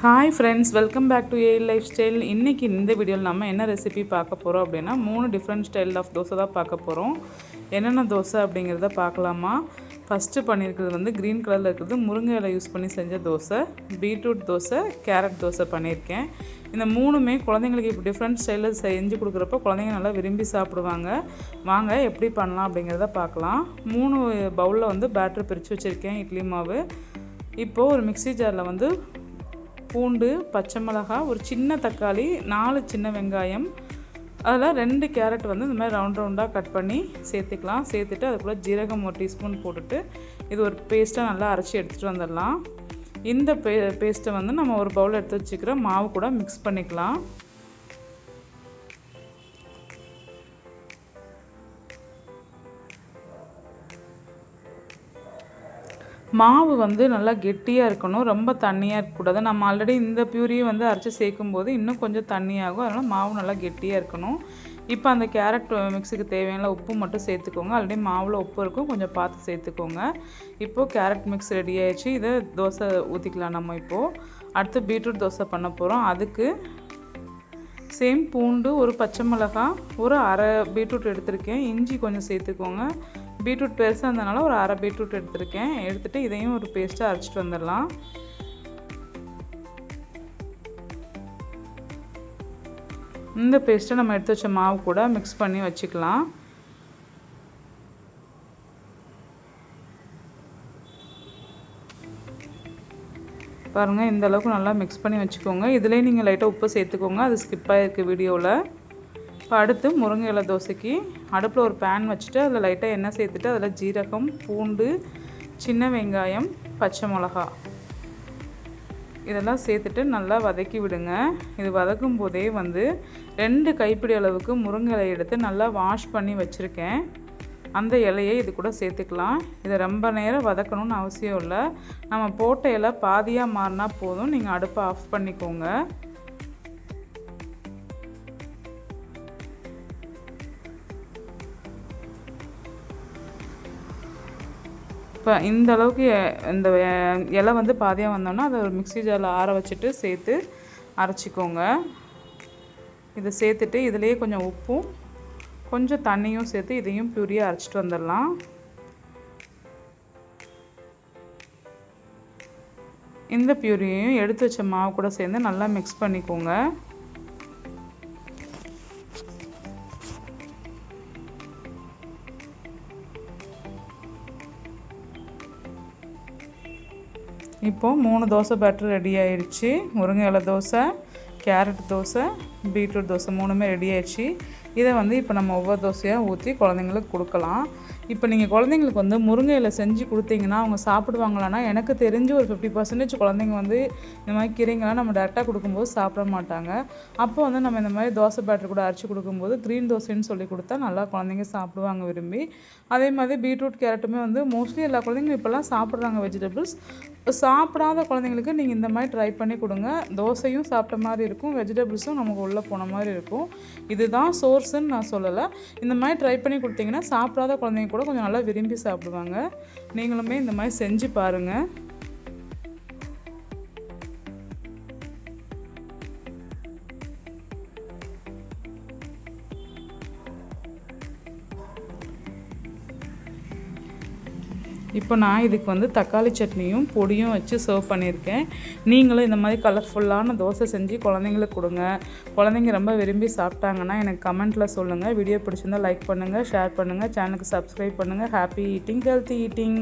Hi friends, welcome back to AL lifestyle. இன்றைக்கி இந்த வீடியோவில் நம்ம என்ன ரெசிபி பார்க்க போகிறோம் அப்படின்னா 3 டிஃப்ரெண்ட் ஸ்டைல் ஆஃப் தோசை தான் பார்க்க போகிறோம். என்னென்ன தோசை அப்படிங்கிறத பார்க்கலாமா? ஃபஸ்ட்டு பண்ணியிருக்கிறது வந்து க்ரீன் கலரில் இருக்கிறது முருங்கை இலை யூஸ் பண்ணி செஞ்ச தோசை, பீட்ரூட் தோசை, கேரட் தோசை பண்ணியிருக்கேன். இந்த மூணுமே குழந்தைங்களுக்கு இப்போ டிஃப்ரெண்ட் ஸ்டைலில் செஞ்சு கொடுக்குறப்ப குழந்தைங்க நல்லா விரும்பி சாப்பிடுவாங்க. வாங்க எப்படி பண்ணலாம் அப்படிங்கிறத பார்க்கலாம். 3 பவுலில் வந்து பேட்டர் பிரித்து வச்சுருக்கேன், இட்லி மாவு. இப்போது ஒரு மிக்ஸி ஜாரில் வந்து பூண்டு, பச்சை மிளகாய், ஒரு சின்ன தக்காளி, 4 சின்ன வெங்காயம், அதில் 2 கேரட் வந்து இந்த மாதிரி ரவுண்டாக கட் பண்ணி சேர்த்துக்கலாம். சேர்த்துட்டு அதுக்குள்ளே ஜீரகம் 1 டீஸ்பூன் போட்டுட்டு இது ஒரு பேஸ்ட்டாக நல்லா அரைச்சி எடுத்துகிட்டு வந்துடலாம். இந்த பேஸ்ட்டை வந்து நம்ம ஒரு பவுல் எடுத்து வச்சுக்கிற மாவு கூட மிக்ஸ் பண்ணிக்கலாம். மாவு வந்து நல்லா கெட்டியாக இருக்கணும், ரொம்ப தண்ணியாக இருக்கக்கூடாது. நம்ம ஆல்ரெடி இந்த பியூரியை வந்து அரைச்சி சேர்க்கும்போது இன்னும் கொஞ்சம் தண்ணியாகும். அதனால் மாவு நல்லா கெட்டியாக இருக்கணும். இப்போ அந்த கேரட் மிக்ஸுக்கு தேவையான உப்பு மட்டும் சேர்த்துக்கோங்க. ஆல்ரெடி மாவில் உப்பு இருக்கும், கொஞ்சம் பார்த்து சேர்த்துக்கோங்க. இப்போது கேரட் மிக்ஸ் ரெடி ஆகிடுச்சு. இதை தோசை ஊற்றிக்கலாம் நம்ம. இப்போது அடுத்து பீட்ரூட் தோசை பண்ண போகிறோம். அதுக்கு சேம் பூண்டு, ஒரு பச்சை மிளகாய், ஒரு அரை பீட்ரூட் எடுத்திருக்கேன். இஞ்சி கொஞ்சம் சேர்த்துக்கோங்க. பீட்ரூட் பெருசாக இருந்ததுனால ஒரு அரை பீட்ரூட் எடுத்திருக்கேன். எடுத்துகிட்டு இதையும் ஒரு பேஸ்ட்டாக அரைச்சிட்டு வந்துடலாம். இந்த பேஸ்ட்டை நம்ம எடுத்து வச்ச மாவு கூட மிக்ஸ் பண்ணி வச்சுக்கலாம். பாருங்கள், இந்த அளவுக்கு நல்லா மிக்ஸ் பண்ணி வச்சுக்கோங்க. இதிலே நீங்கள் லைட்டாக உப்பு சேர்த்துக்கோங்க, அது ஸ்கிப் ஆகிருக்கு வீடியோவில். இப்போ அடுத்து முருங்கை இலை தோசைக்கு அடுப்பில் ஒரு பேன் வச்சுட்டு அதில் லைட்டாக எண்ணெய் சேர்த்துட்டு அதில் ஜீரகம், பூண்டு, சின்ன வெங்காயம், பச்சை மிளகா இதெல்லாம் சேர்த்துட்டு நல்லா வதக்கி விடுங்க. இது வதக்கும் போதே வந்து 2 கைப்பிடி அளவுக்கு முருங்கை இலை எடுத்து நல்லா வாஷ் பண்ணி வச்சுருக்கேன். அந்த இலையை இது கூட சேர்த்துக்கலாம். இதை ரொம்ப நேரம் வதக்கணும்னு அவசியம் இல்லை. நம்ம போட்ட இலை பாதியாக மாறினா போதும். நீங்கள் அடுப்பை ஆஃப் பண்ணிக்கோங்க. இப்போ இந்த அளவுக்கு இந்த இலை வந்து பாதியாக வந்தோன்னா அதை ஒரு மிக்ஸி ஜாரில் ஆற வச்சுட்டு சேர்த்து அரைச்சிக்கோங்க. இதை சேர்த்துட்டு இதிலேயே கொஞ்சம் உப்பும் கொஞ்சம் தண்ணியும் சேர்த்து இதையும் பியூரியாக அரைச்சிட்டு வந்துடலாம். இந்த பியூரியையும் எடுத்து வச்ச மாவு கூட சேர்ந்து நல்லா மிக்ஸ் பண்ணிக்கோங்க. இப்போது 3 தோசை பேட்டர் ரெடி ஆயிடுச்சு. முருங்கை இலை தோசை, கேரட் தோசை, பீட்ரூட் தோசை 3மே ரெடி ஆயிடுச்சு. இதை வந்து இப்போ நம்ம ஒவ்வொரு தோசையாக ஊற்றி குழந்தைங்களுக்கு கொடுக்கலாம். இப்போ நீங்கள் குழந்தைங்களுக்கு வந்து முருங்கை இலை செஞ்சு கொடுத்தீங்கன்னா அவங்க சாப்பிடுவாங்களான்னா, எனக்கு தெரிஞ்சு ஒரு 50% குழந்தைங்க வந்து இந்த மாதிரி கீரைங்களாம் நம்ம டேரெக்டாக கொடுக்கும்போது சாப்பிட மாட்டாங்க. அப்போ வந்து நம்ம இந்த மாதிரி தோசை பேட்டர் கூட அரைச்சி கொடுக்கும்போது க்ரீன் தோசைன்னு சொல்லி கொடுத்தா நல்லா குழந்தைங்க சாப்பிடுவாங்க விரும்பி. அதே மாதிரி பீட்ரூட் கேரட்டுமே வந்து மோஸ்ட்லி எல்லா குழந்தைங்களும் இப்போல்லாம் சாப்பிட்றாங்க வெஜிடபிள்ஸ். சாப்பிடாத குழந்தைங்களுக்கு நீங்கள் இந்த மாதிரி ட்ரை பண்ணி கொடுங்க. தோசையும் சாப்பிட்ட மாதிரி இருக்கும், வெஜிடபிள்ஸும் நமக்கு உள்ளே போன மாதிரி இருக்கும். இதுதான் சோர்ஸுன்னு நான் சொல்லலை. இந்த மாதிரி ட்ரை பண்ணி கொடுத்தீங்கன்னா சாப்பிடாத குழந்தைங்க கூட கொஞ்சம் நல்லா விரும்பி சாப்பிடுவாங்க. நீங்களுமே இந்த மாதிரி செஞ்சு பாருங்கள். இப்போ நான் இதுக்கு வந்து தக்காளி சட்னியும் பொடியும் வச்சு சர்வ் பண்ணியிருக்கேன். நீங்களும் இந்த மாதிரி கலர்ஃபுல்லான தோசை செஞ்சு குழந்தைங்களுக்கு கொடுங்க. குழந்தைங்க ரொம்ப விரும்பி சாப்பிட்டாங்கன்னா எனக்கு கமெண்ட்டில் சொல்லுங்கள். வீடியோ பிடிச்சிருந்தால் லைக் பண்ணுங்கள், ஷேர் பண்ணுங்கள், சேனலுக்கு சப்ஸ்கிரைப் பண்ணுங்கள். Happy eating, healthy eating.